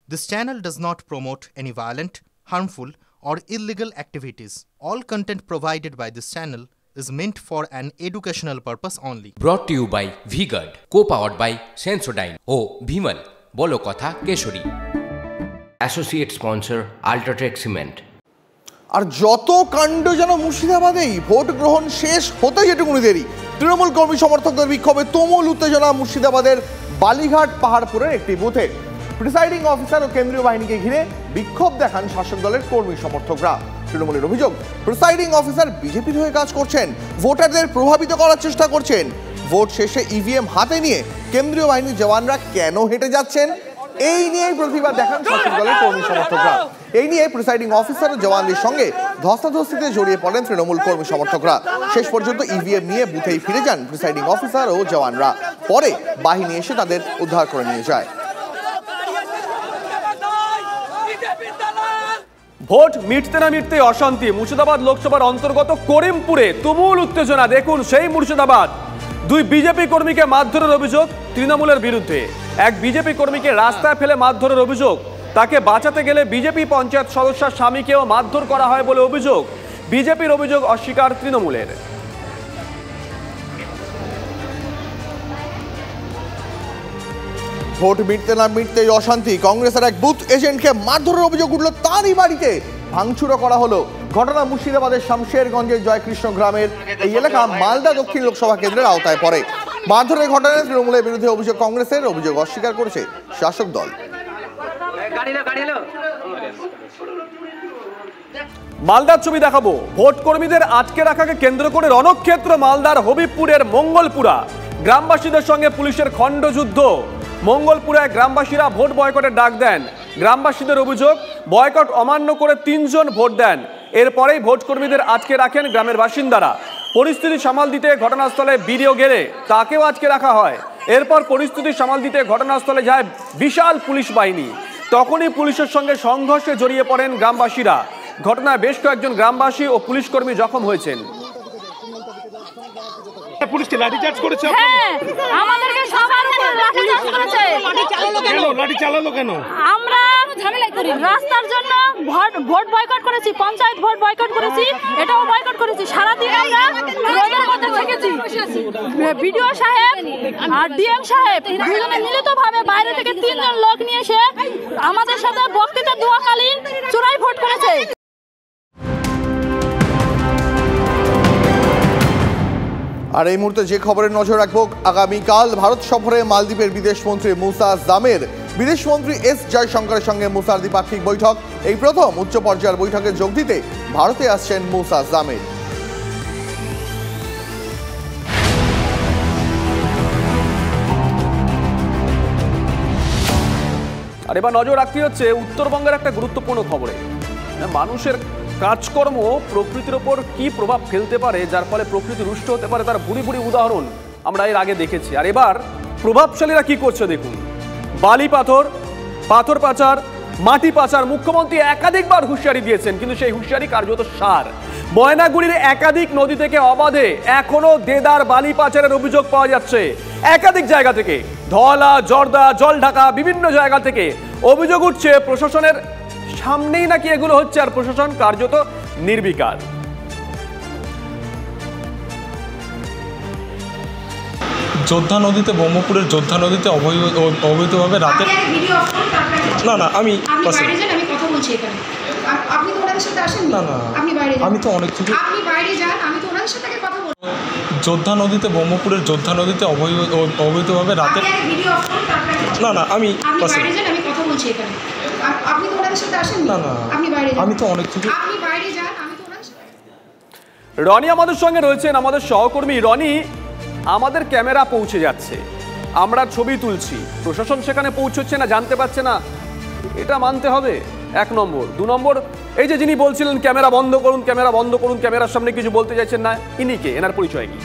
This channel does not promote any violent, harmful, or illegal activities. All content provided by this channel is meant for an educational purpose only. Brought to you by V-Guard, co-powered by Sensodyne O Bhimal, বলো কথা Keshari. Associate sponsor Ultratech Cement। আর যত কাণ্ড যেন মুর্শিদাবাদেই vote গ্রহণ শেষ হতে যেটুকুনি দেরি। তৃণমূল কর্মী সমর্থকদের বিক্ষোভে তুমুল উত্তেজনা মুর্শিদাবাদের বালিঘাট পাহাড়পুরের একটি বুথে। প্রিসাইডিং অফিসার ও কেন্দ্রীয় বাহিনীকে ঘিরে বিক্ষোভ দেখান শাসক দলের কর্মী সমর্থকরা। তৃণমূলের অভিযোগ, প্রিসাইডিং অফিসার বিজেপির হয়ে কাজ করছেন, ভোটারদের প্রভাবিত করার চেষ্টা করছেন। ভোট শেষে ইভিএম হাতে নিয়ে কেন্দ্রীয় বাহিনীর জওয়ানরা কেন হেঁটে যাচ্ছেন, এই নিয়েই প্রতিবাদ দেখান শাসক দলের কর্মী সমর্থকরা। এই নিয়ে প্রিসাইডিং অফিসার ও জওয়ানদের সঙ্গে ধস্তাধস্তিতে জড়িয়ে পড়েন তৃণমূল কর্মী সমর্থকরা। শেষ পর্যন্ত ইভিএম নিয়ে বুথেই ফিরে যান প্রিসাইডিং অফিসার ও জওয়ানরা। পরে বাহিনী এসে তাদের উদ্ধার করে নিয়ে যায়। ভোট মিটতে না মিটতে অশান্তি। মুর্শিদাবাদ লোকসভার অন্তর্গত করিমপুরে তুমুল উত্তেজনা। দেখুন সেই মুর্শিদাবাদ। দুই বিজেপি কর্মীকে মারধরের অভিযোগ তৃণমূলের বিরুদ্ধে। এক বিজেপি কর্মীকে রাস্তায় ফেলে মারধরের অভিযোগ। তাকে বাঁচাতে গেলে বিজেপি পঞ্চায়েত সদস্যের স্বামীকেও মারধর করা হয় বলে অভিযোগ। বিজেপির অভিযোগ অস্বীকার তৃণমূলের। ভোট মিটতে না মিটতেই অশান্তি। কংগ্রেসের এক বুথ এজেন্টকে মারধরের অভিযোগ উঠল, তারই বাড়িতে ভাঙচুরও করা হলো। ঘটনা মুর্শিদাবাদের শামশেরগঞ্জের জয়কৃষ্ণ গ্রামের এই এলাকা মালদা দক্ষিণ লোকসভা কেন্দ্রের আওতায় পড়ে। মারধরের ঘটনায় তৃণমূলের বিরুদ্ধে অভিযোগ কংগ্রেসের, অভিযোগ অস্বীকার করেছে শাসক দল। মালদার ছবি দেখাবো। ভোট কর্মীদের আটকে রাখাকে কেন্দ্র করে রণক্ষেত্র মালদার হবিবপুরের মঙ্গলপুরা। গ্রামবাসীদের সঙ্গে পুলিশের খণ্ডযুদ্ধ। মঙ্গলপুরায় গ্রামবাসীরা ভোট বয়কটের ডাক দেন। গ্রামবাসীদের অভিযোগ, বয়কট অমান্য করে 3 জন ভোট দেন। এরপরেই ভোট কর্মীদের আটকে রাখেন গ্রামের বাসিন্দারা। পরিস্থিতি সামাল দিতে ঘটনাস্থলে বিডিও গেলে তাকেও আটকে রাখা হয়। এরপর পরিস্থিতি সামাল দিতে ঘটনাস্থলে যায় বিশাল পুলিশ বাহিনী। তখনই পুলিশের সঙ্গে সংঘর্ষে জড়িয়ে পড়েন গ্রামবাসীরা। ঘটনায় বেশ কয়েকজন গ্রামবাসী ও পুলিশ কর্মী জখম হয়েছেন। পুলিশকে লাঠিচার্জ করেছে, আমাদেরকে সবার উপর লাঠিচার্জ করেছে। লাঠি চালালো কেন? আমরা রাস্তার জন্য ভোট বয়কট করেছি, পঞ্চায়েত ভোট বয়কট করেছি, এটাও বয়কট করেছি। সারাদিন আমরা রোদের মধ্যে থেকেছি। বিডিও সাহেব আর ডিএম সাহেব দুজনে মিলিতভাবে বাইরে থেকে 3 জন লোক নিয়ে এসে আমাদের সাথে বক্তৃতা দেওয়াকালীন চোরাই ভোট করেছে। আর এই মুহূর্তে যে খবরের নজর রাখবো, আগামীকাল ভারত সফরে মালদ্বীপের বিদেশমন্ত্রী মুসা জামের। বিদেশমন্ত্রী এস জয়শঙ্করের সঙ্গে মুসার দ্বিপাক্ষিক বৈঠক। এই প্রথম উচ্চ পর্যায়ের বৈঠকে যোগ দিতে ভারতে আসছেন মুসা জামের। আর এবার নজর রাখতে হচ্ছে উত্তরবঙ্গের একটা গুরুত্বপূর্ণ খবরে। মানুষের কাজকর্ম প্রকৃতির ওপর কি প্রভাব ফেলতে পারে, যার ফলে প্রকৃতি রুষ্ট হতে পারে, তার বুড়ি বুড়ি উদাহরণ আমরা এর আগে দেখেছি। আর এবার প্রভাবশালীরা কি করছে দেখুন। বালি পাথর, পাথর পাচার, মাটি পাচার। মুখ্যমন্ত্রী একাধিকবার হুঁশিয়ারি দিয়েছেন, কিন্তু সেই হুঁশিয়ারি কার্যত সার। ময়নাগুড়ির একাধিক নদী থেকে অবাধে এখনো দেদার বালি পাচারের অভিযোগ পাওয়া যাচ্ছে। একাধিক জায়গা থেকে, ধলা, জর্দা, জলঢাকা, বিভিন্ন জায়গা থেকে অভিযোগ উঠছে। প্রশাসনের সামনেই নাকি এগুলো হচ্ছে, আর প্রশাসন কার্যত নির্বিকার। যোদ্ধা নদীতে, ব্রহ্মপুরের যোদ্ধা নদীতে অবৈধভাবে রাতে না আমি আমি তো অনেক কিছু যোদ্ধা নদীতে, ব্রহ্মপুরের যোদ্ধা নদীতে অবৈধভাবে রাতে না আমি আমি তো অনেক কিছু। রনি আমাদের সঙ্গে রয়েছেন, আমাদের সহকর্মী। রনি, আমাদের ক্যামেরা পৌঁছে যাচ্ছে, আমরা ছবি তুলছি, প্রশাসন সেখানে পৌঁছচ্ছে না, জানতে পারছে না, এটা মানতে হবে 1 নম্বর। 2 নম্বর, এই যে যিনি বলছিলেন ক্যামেরা বন্ধ করুন, ক্যামেরা বন্ধ করুন, ক্যামেরার সামনে কিছু বলতে চাইছেন না, ইনি কে, এনার পরিচয় কি?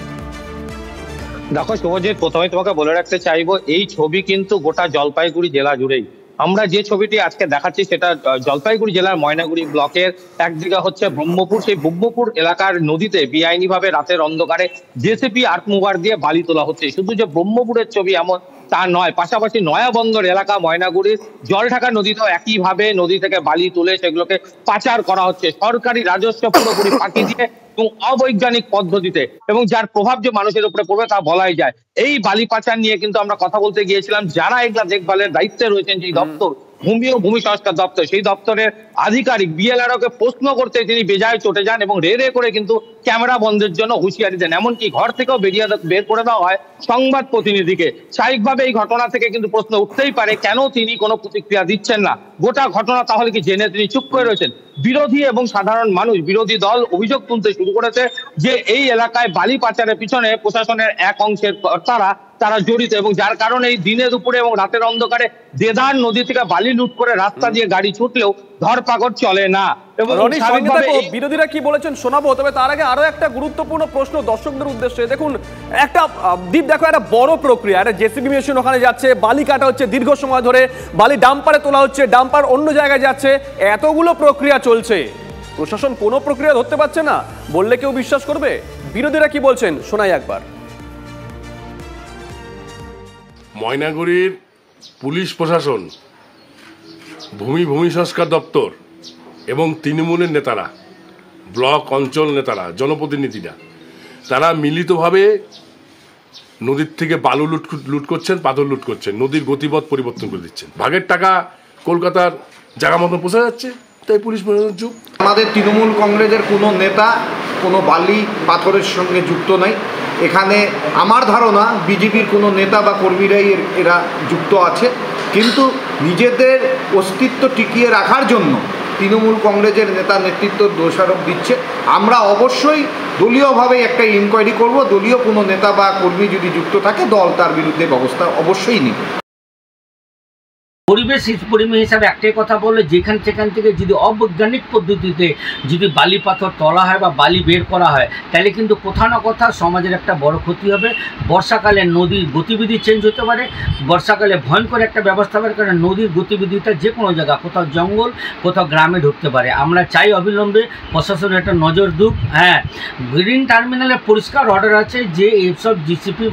দেখো শুভজিৎ, প্রথমে তোমাকে বলে রাখতে চাইবো, এই ছবি কিন্তু গোটা জলপাইগুড়ি জেলা জুড়েই। আমরা যে ছবিটি আজকে দেখাচ্ছি সেটা জলপাইগুড়ি জেলার ময়নাগুড়ি ব্লকের একদিকে হচ্ছে ব্রহ্মপুর। সেই ব্রহ্মপুর এলাকার নদীতে বেআইনি ভাবে রাতের অন্ধকারে জেসিপি আর্ট মুভার দিয়ে বালি তোলা হচ্ছে। শুধু যে ব্রহ্মপুরের ছবি এমন তা নয়। পাশাপাশি নয়াবন্দর এলাকা ময়নাগুড়ির জলঢাকা নদীতেও একইভাবে নদী থেকে বালি তুলে সেগুলোকে পাচার করা হচ্ছে সরকারি রাজস্ব পুরোপুরি ফাঁকি দিয়ে এবং অবৈজ্ঞানিক পদ্ধতিতে, এবং যার প্রভাব যে মানুষের উপরে পড়বে তা বলাই যায়। এই বালি পাচার নিয়ে কিন্তু আমরা কথা বলতে গিয়েছিলাম, যারা এগুলা দেখভালের দায়িত্বে রয়েছেন যেই দপ্তর ভূমি ও ভূমি সংস্কার দপ্তর, সেই দপ্তরের আধিকারিক বিএলআরও কে প্রশ্ন করতে তিনি বেজায় চটে যান এবং রে করে কিন্তু ক্যামেরা বন্ধের জন্য হুঁশিয়ারি দেন। এমনকি ঘর থেকেও বের করে দেওয়া হয় সংবাদ প্রতিনিধিকে। স্বাভাবিকভাবে এই ঘটনা থেকে কিন্তু প্রশ্ন উঠতেই পারে, কেন তিনি কোনো প্রতিক্রিয়া দিচ্ছেন না? গোটা ঘটনা তাহলে কি জেনে তিনি চুপ করে রয়েছেন? বিরোধী এবং সাধারণ মানুষ, বিরোধী দল অভিযোগ তুলতে শুরু করেছে যে এই এলাকায় বালি পাচারের পিছনে প্রশাসনের এক অংশের তারা জড়িত, এবং যার কারণে এই দিনে দুপুরে এবং রাতের অন্ধকারে দেদার নদী থেকে বালি লুট করে রাস্তা দিয়ে গাড়ি ছুটলেও ধরপাকড় চলে না। এবং বিরোধীরা কি বলেছেন শোনাবো, তবে তার আগে আরো একটা গুরুত্বপূর্ণ প্রশ্ন দর্শকদের উদ্দেশ্যে। দেখুন, একটা দ্বীপ দেখো, একটা বড় প্রক্রিয়া, একটা জেসিবি মেশিন ওখানে যাচ্ছে, বালি কাটা হচ্ছে দীর্ঘ সময় ধরে, বালি ডাম্পারে তোলা হচ্ছে, ডাম্পার অন্য জায়গায় যাচ্ছে, এতগুলো প্রক্রিয়া চলছে, প্রশাসন কোনো প্রক্রিয়া ধরতে পারছে না, বললে কেউ বিশ্বাস করবে? বিরোধীরা কি বলছেন শোনাই একবার। ময়নাগুড়ির পুলিশ প্রশাসন, ভূমি সংস্কার দপ্তর এবং তৃণমূলের নেতারা, ব্লক অঞ্চল নেতারা, জনপ্রতিনিধিরা, তারা মিলিতভাবে নদীর থেকে বালু লুট করছেন, পাথর লুট করছেন, নদীর গতিপথ পরিবর্তন করে দিচ্ছেন। ভাগের টাকা কলকাতার জায়গা মতো পৌঁছে যাচ্ছে, তাই পুলিশ প্রশাসন চুপ। আমাদের তৃণমূল কংগ্রেসের কোনো নেতা কোনো বালি পাথরের সঙ্গে যুক্ত নাই। এখানে আমার ধারণা বিজেপির কোনো নেতা বা কর্মীরাই এরা যুক্ত আছে, কিন্তু নিজেদের অস্তিত্ব টিকিয়ে রাখার জন্য তৃণমূল কংগ্রেসের নেতা নেতৃত্ব দোষারোপ দিচ্ছে। আমরা অবশ্যই দলীয়ভাবে একটা ইনকোয়ারি করব, দলীয় কোনো নেতা বা কর্মী যদি যুক্ত থাকে দল তার বিরুদ্ধে ব্যবস্থা অবশ্যই নেবে। পরিবেশ হিসাবে একটাই কথা বলে, সেখান থেকে যদি অবৈজ্ঞানিক পদ্ধতিতে যদি বালি পাথর তোলা হয় বা বালি বের করা হয়, তাহলে কিন্তু কোথাও না কোথাও সমাজের একটা বড় ক্ষতি হবে। বর্ষাকালে নদীর গতিবিধি চেঞ্জ হতে পারে, বর্ষাকালে ভয়ঙ্কর একটা ব্যবস্থা হবে, কারণ নদীর গতিবিধিটা যে কোনো জায়গা, কোথাও জঙ্গল, কোথাও গ্রামে ঢুকতে পারে। আমরা চাই অবিলম্বে প্রশাসন একটা নজর দিক। হ্যাঁ, গ্রিন টার্মিনালে পরিষ্কার অর্ডার আছে যে এইসব জিসিপি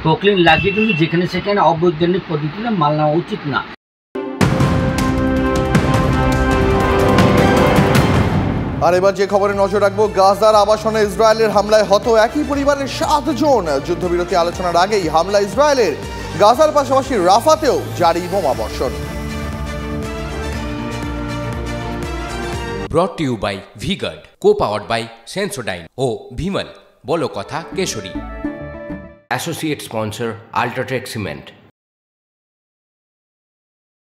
প্রক্লিন লাগিয়ে কিন্তু যেখানে সেখানে অবৈজ্ঞানিক পদ্ধতিতে মাল নেওয়া উচিত না। আর এবার যে খবরে নজর রাখবো, গাজার আবাসনে ইসরায়েলের হামলায় হত একই পরিবারের 7 জন। যুদ্ধবিরতি আলোচনার আগেই হামলা ইসরায়েলের। গাজার পাশাপাশি রাফাতেও জারি বোমা বর্ষণ। Brought to you by V Guard, co powered by Sensodyne ও ভিমল বলো কথা কেশরী। Associate sponsor UltraTech cement.